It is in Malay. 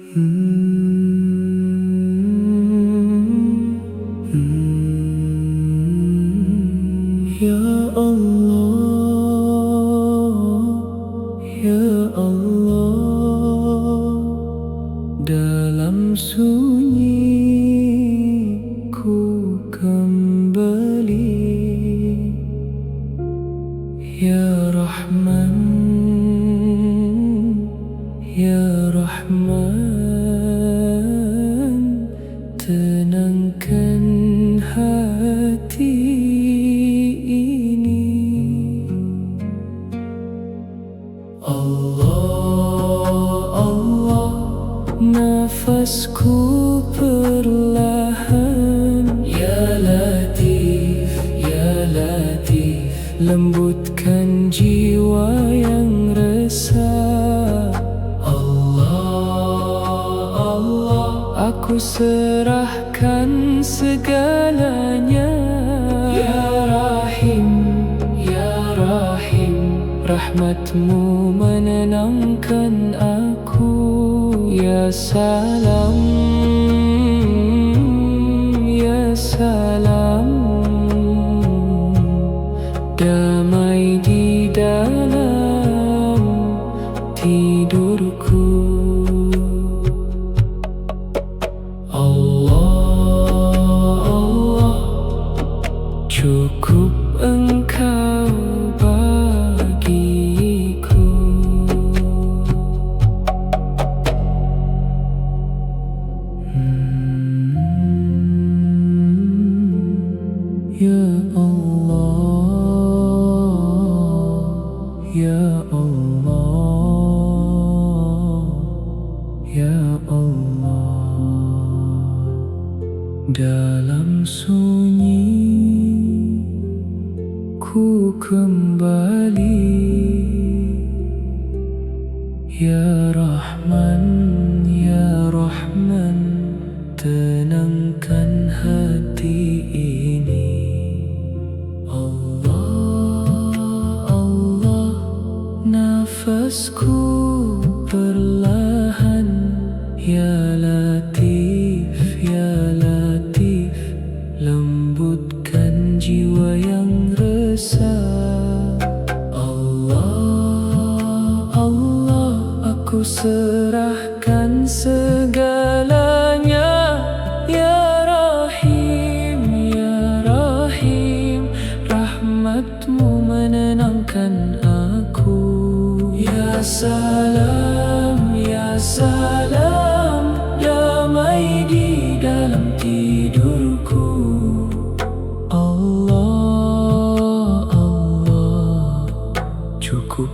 Ya Allah, Ya Allah, dalam sunyi ku kembali. Ya Rahman, Ya Rahman, tenangkan hati ini. Allah, Allah, nafasku perlahan. Ya Latif, Ya Latif, lembutkan jiwa yang resah. Allah, Allah, aku serahkan segalanya. Ya Rahim, Ya Rahim, rahmatmu menenangkan aku. Ya Salam, Ya Salam, damai di dalam tidurku. Allah, Allah, cukup Engkau bagiku. Ya Allah, Ya Allah, Ya Allah, dalam sunyi ku kembali. Ya Rahman, Ya Rahman, tenangkan hati ini. Allah, Allah, nafasku perlahan. Ya Latif, Ya Latif, lembutkan jiwa yang resah. Allah, Allah, aku serahkan segalanya. Ya Rahim, Ya Rahim, rahmatmu menenangkan aku. Ya Salam, Ya Salam, damai di dalam tidurku. Allah, Allah, cukup